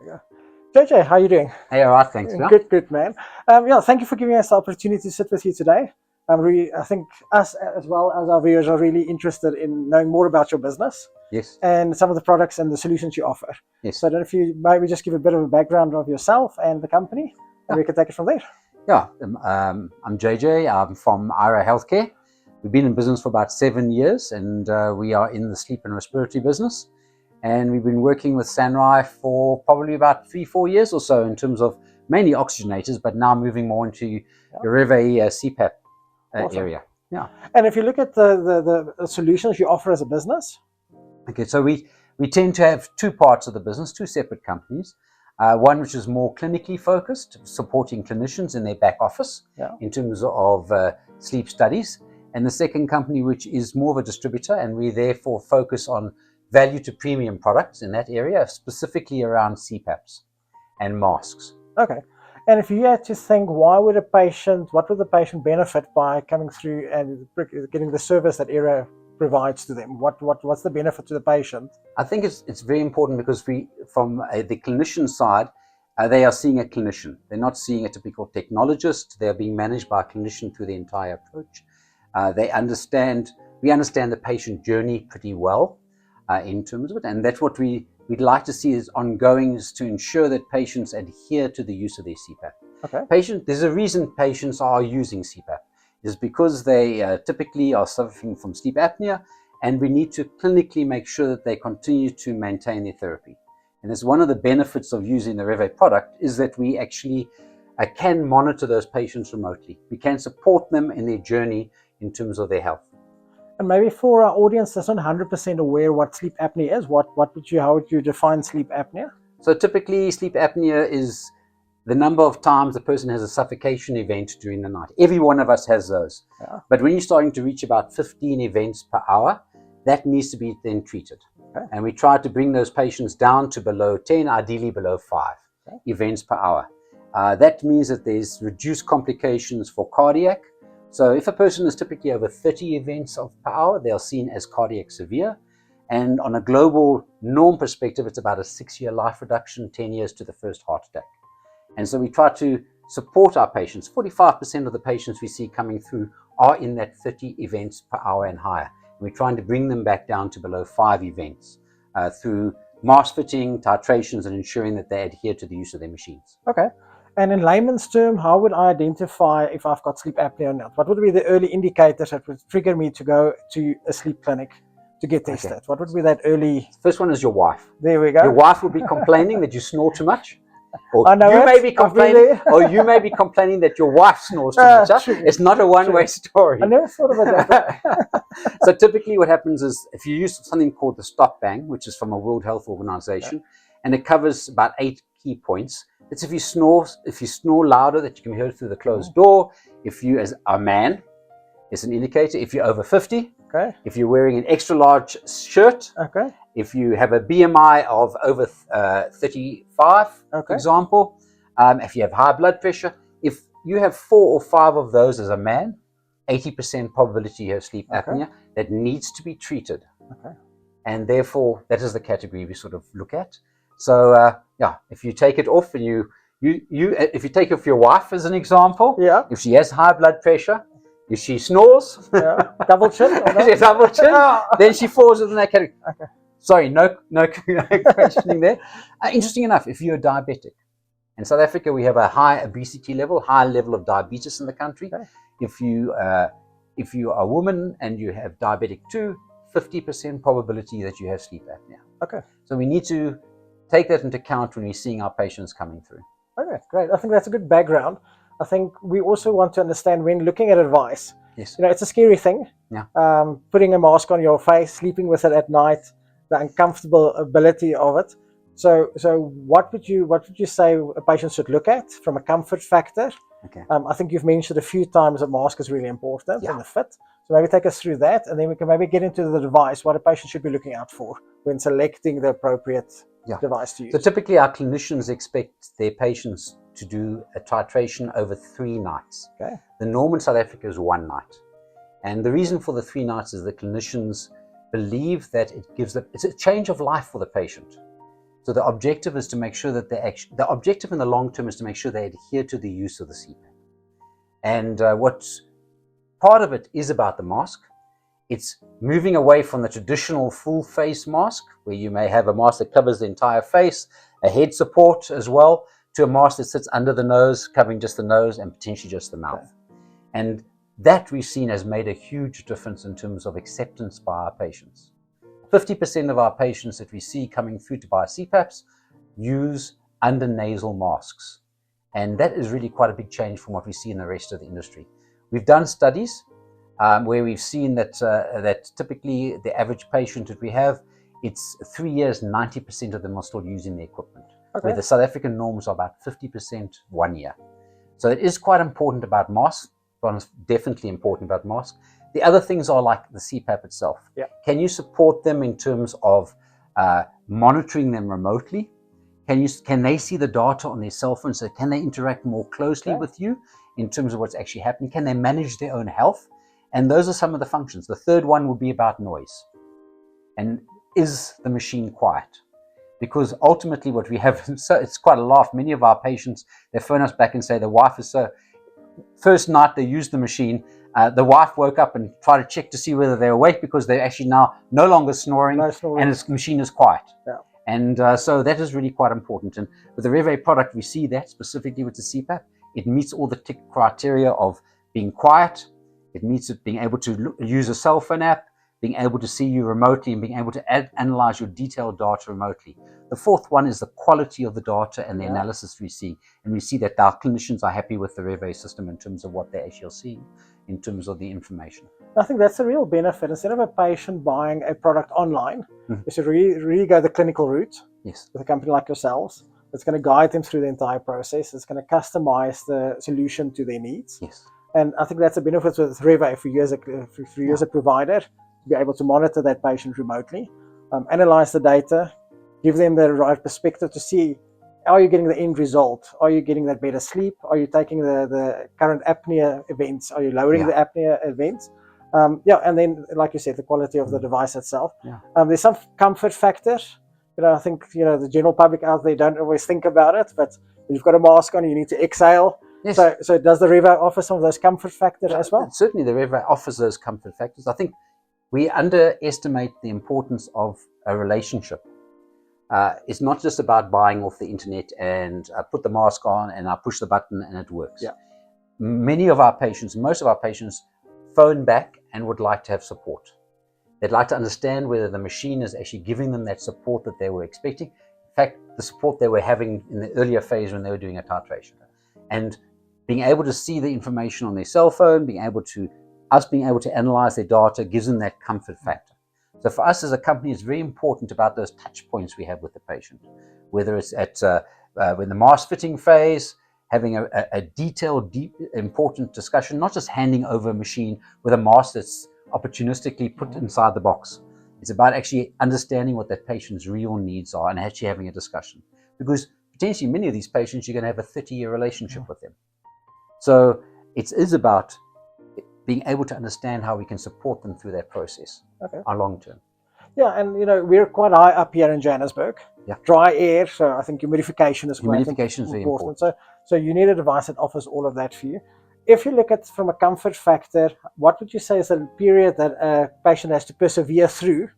Yeah. JJ, how are you doing? Hey, all right, thanks, Phil. Good, man. Yeah, thank you for giving us the opportunity to sit with you today. I think us as well as our viewers are really interested in knowing more about your business Yes, and some of the products and the solutions you offer. yes. So I don't know if you maybe just give a bit of a background of yourself and the company, and Yeah. we can take it from there. Yeah, I'm JJ. I'm from Airo Healthcare. We've been in business for about 7 years, and we are in the sleep and respiratory business. And we've been working with Sunrise for probably about 3-4 years or so in terms of mainly oxygenators, but now moving more into the Reveille CPAP Awesome. area. Yeah. And if you look at the solutions you offer as a business. Okay, so we tend to have two parts of the business, two separate companies. One which is more clinically focused, supporting clinicians in their back office in terms of sleep studies. And the second company, which is more of a distributor, and we therefore focus on value to premium products in that area, specifically around CPAPs and masks. Okay. And if you had to think, what would the patient benefit by coming through and getting the service that Airo provides to them? What's the benefit to the patient? I think it's very important because from the clinician side, they are seeing a clinician. They're not seeing a typical technologist. They're being managed by a clinician through the entire approach. We understand the patient journey pretty well in terms of it, and that's what we'd like to see is ongoing, is to ensure that patients adhere to the use of their CPAP. Okay. There's a reason patients are using CPAP. It's because they typically are suffering from sleep apnea, and we need to clinically make sure that they continue to maintain their therapy. And it's one of the benefits of using the Reveille product is that we actually can monitor those patients remotely. We can support them in their journey in terms of their health. And maybe for our audience that's not 100% aware what sleep apnea is, how would you define sleep apnea? So typically sleep apnea is the number of times the person has a suffocation event during the night. Every one of us has those. Yeah. But when you're starting to reach about 15 events per hour, that needs to be then treated. Okay. And we try to bring those patients down to below 10, ideally below 5 events per hour. That means that there's reduced complications for cardiac. So if a person is typically over 30 events per hour, they are seen as cardiac severe. And on a global norm perspective, it's about a 6-year life reduction, 10 years to the first heart attack. And so we try to support our patients. 45% of the patients we see coming through are in that 30 events per hour and higher. And we're trying to bring them back down to below 5 events through mask fitting, titrations, and ensuring that they adhere to the use of their machines. Okay. And in layman's term, how would I identify if I've got sleep apnea or not? What would be the early indicators that would trigger me to go to a sleep clinic to get tested? Okay. What would be that early? First one is your wife. There we go. Your wife will be complaining that you snore too much. Or I know you may be complaining that your wife snores too much. It's not a one-way story. I never thought about that. So typically what happens is if you use something called the stop bang, which is from a World Health Organization, and it covers about 8 key points. It's if you snore louder, that you can hear it through the closed door. If you, as a man, it's an indicator. If you're over 50, if you're wearing an extra large shirt, if you have a BMI of over 35, for example, if you have high blood pressure, if you have 4 or 5 of those as a man, 80% probability you have sleep apnea that needs to be treated. And therefore, that is the category we sort of look at. So if you take it off and if you take off your wife as an example, if she has high blood pressure, if she snores, double chin, then she falls within that category. Sorry, no questioning there. Interesting enough, if you're diabetic, in South Africa we have a high obesity level, high level of diabetes in the country. If you are a woman and you have diabetic 2, 50% probability that you have sleep apnea. So we need to take that into account when we're seeing our patients coming through. Okay, great. I think that's a good background. I think we also want to understand when looking at advice. Yes. It's a scary thing. Putting a mask on your face, sleeping with it at night, the uncomfortable ability of it. So what would you say a patient should look at from a comfort factor? I think you've mentioned a few times a mask is really important and the fit. So maybe take us through that, and then we can maybe get into the device, what a patient should be looking out for when selecting the appropriate device to use. So typically our clinicians expect their patients to do a titration over 3 nights. The norm in South Africa is 1 night. And the reason for the 3 nights is the clinicians believe that it's a change of life for the patient. So the objective is to make sure that the objective in the long term is to make sure they adhere to the use of the CPAP. And what part of it is about the mask. It's moving away from the traditional full face mask, where you may have a mask that covers the entire face, a head support as well, to a mask that sits under the nose, covering just the nose and potentially just the mouth. And that we've seen has made a huge difference in terms of acceptance by our patients. 50% of our patients that we see coming through to buy CPAPs use undernasal masks. And that is really quite a big change from what we see in the rest of the industry. We've done studies where we've seen that typically the average patient that we have, it's 3 years, 90% of them are still using the equipment. Okay. Where the South African norms are about 50% 1 year. So it is quite important about masks. It's definitely important about masks. The other things are like the CPAP itself. Yeah. Can you support them in terms of monitoring them remotely? Can they see the data on their cell phone? So can they interact more closely with you in terms of what's actually happening? Can they manage their own health? And those are some of the functions. The third one would be about noise. And is the machine quiet? Because ultimately what we have, so it's quite a laugh. Many of our patients, they phone us back and say the wife is so, first night they used the machine, the wife woke up and tried to check to see whether they're awake because they're actually now no longer snoring, and the machine is quiet. Yeah. And so that is really quite important. And with the Rev product, we see that specifically with the CPAP. It meets all the tick criteria of being quiet. It meets it being able to use a cell phone app, being able to see you remotely, and being able to analyze your detailed data remotely. The fourth one is the quality of the data and the analysis we see. And we see that our clinicians are happy with the Rev system in terms of what they actually are seeing in terms of the information. I think that's a real benefit. Instead of a patient buying a product online, you should really go the clinical route with a company like yourselves. It's going to guide them through the entire process. It's going to customize the solution to their needs. And I think that's a benefit with Revo if you use a provider, to be able to monitor that patient remotely, analyze the data, give them the right perspective to see, are you getting the end result? Are you getting that better sleep? Are you taking the current apnea events? Are you lowering the apnea events? And then, like you said, the quality of the device itself. There's some comfort factors. I think, the general public out there don't always think about it, but when you've got a mask on, you need to exhale. So does the Revo offer some of those comfort factors as well? Certainly the Revo offers those comfort factors. I think we underestimate the importance of a relationship. It's not just about buying off the internet and put the mask on and I push the button and it works. Many of our patients, most of our patients, phone back and would like to have support. They'd like to understand whether the machine is actually giving them that support that they were expecting. In fact, the support they were having in the earlier phase when they were doing a titration. And being able to see the information on their cell phone, being able to analyze their data gives them that comfort factor. So for us as a company, it's very important about those touch points we have with the patient, whether it's at when the mask fitting phase, having a detailed, deep, important discussion, not just handing over a machine with a mask that's opportunistically put inside the box. It's about actually understanding what that patient's real needs are and actually having a discussion. Because potentially many of these patients, you're going to have a 30-year relationship with them. So it is about being able to understand how we can support them through that process, our long term. Yeah, and we're quite high up here in Johannesburg. Dry air, so I think humidification is quite very important. So you need a device that offers all of that for you. If you look at from a comfort factor, what would you say is the period that a patient has to persevere through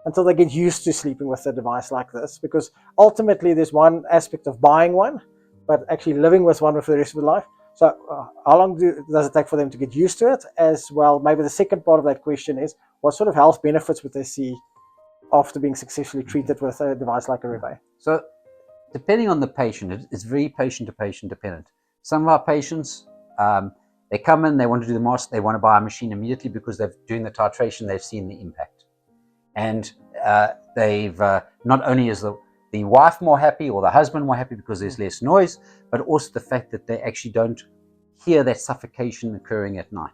until they get used to sleeping with a device like this? Because ultimately there's one aspect of buying one, but actually living with one for the rest of their life. So how long does it take for them to get used to it? As well, maybe the second part of that question is, what sort of health benefits would they see after being successfully treated with a device like a Revo? So depending on the patient, it's very patient to patient dependent. Some of our patients, they come in, they want to do the mask, they want to buy a machine immediately because they're doing the titration, they've seen the impact. And they've not only is the wife more happy or the husband more happy because there's less noise, but also the fact that they actually don't hear that suffocation occurring at night.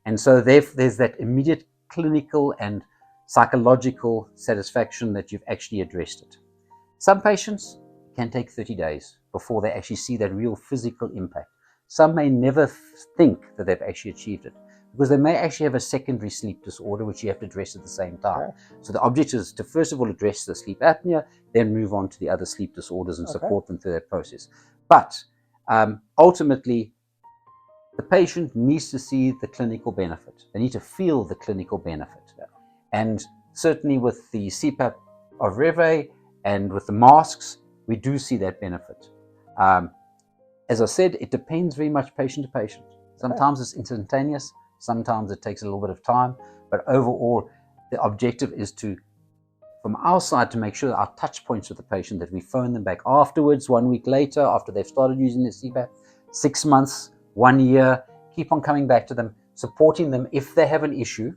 And so there's that immediate clinical and psychological satisfaction that you've actually addressed it. Some patients can take 30 days before they actually see that real physical impact. Some may never think that they've actually achieved it. because they may actually have a secondary sleep disorder which you have to address at the same time. Okay. So the objective is to first of all address the sleep apnea, then move on to the other sleep disorders and support them through that process. But ultimately, the patient needs to see the clinical benefit. They need to feel the clinical benefit. And certainly with the CPAP of Reve and with the masks, we do see that benefit. As I said, it depends very much patient to patient. Sometimes it's instantaneous, sometimes it takes a little bit of time, but overall, the objective is to, from our side, to make sure that our touch points with the patient, that we phone them back afterwards, 1 week later, after they've started using their CPAP, 6 months, 1 year, keep on coming back to them, supporting them if they have an issue.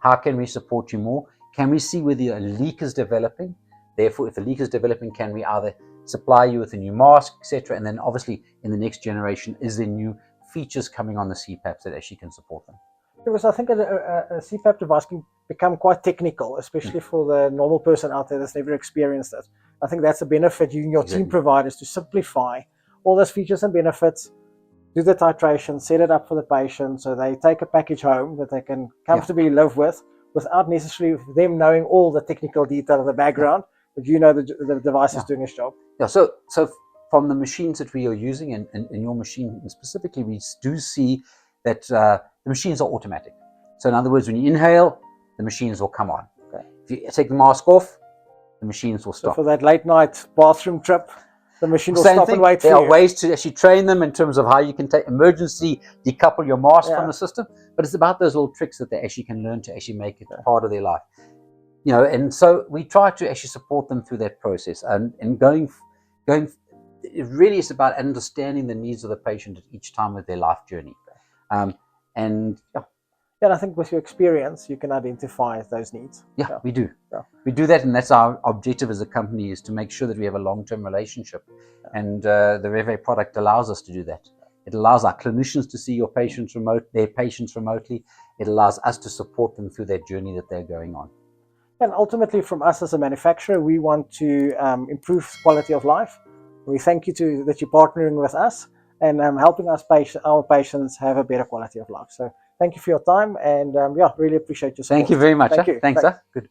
How can we support you more? Can we see whether a leak is developing? Therefore, if the leak is developing, can we either supply you with a new mask, etc.? And then obviously in the next generation, is there new features coming on the CPAPs that actually can support them? Because I think a CPAP device can become quite technical, especially for the normal person out there that's never experienced it. I think that's a benefit you and your team provide, is to simplify all those features and benefits, do the titration, set it up for the patient so they take a package home that they can comfortably live with, without necessarily them knowing all the technical detail of the background, but you know the device is doing its job. Yeah, so from the machines that we are using, and in your machine specifically, we do see that the machines are automatic. So in other words, when you inhale, the machines will come on. If you take the mask off, the machines will stop. So for that late night bathroom trip, the machine will stop and wait for you. There are ways to actually train them in terms of how you can emergency decouple your mask from the system, but it's about those little tricks that they actually can learn to actually make it part of their life. You know, and so we try to actually support them through that process, and going. It really is about understanding the needs of the patient at each time of their life journey, and I think with your experience, you can identify those needs. We do. We do that, and that's our objective as a company, is to make sure that we have a long-term relationship, and the Reve product allows us to do that. It allows our clinicians to see their patients remotely. It allows us to support them through that journey that they're going on. And ultimately, from us as a manufacturer, we want to improve quality of life. We thank you that you're partnering with us and helping our patients have a better quality of life. So thank you for your time, and really appreciate your support. Thank you very much. Thank you. Thanks. Good.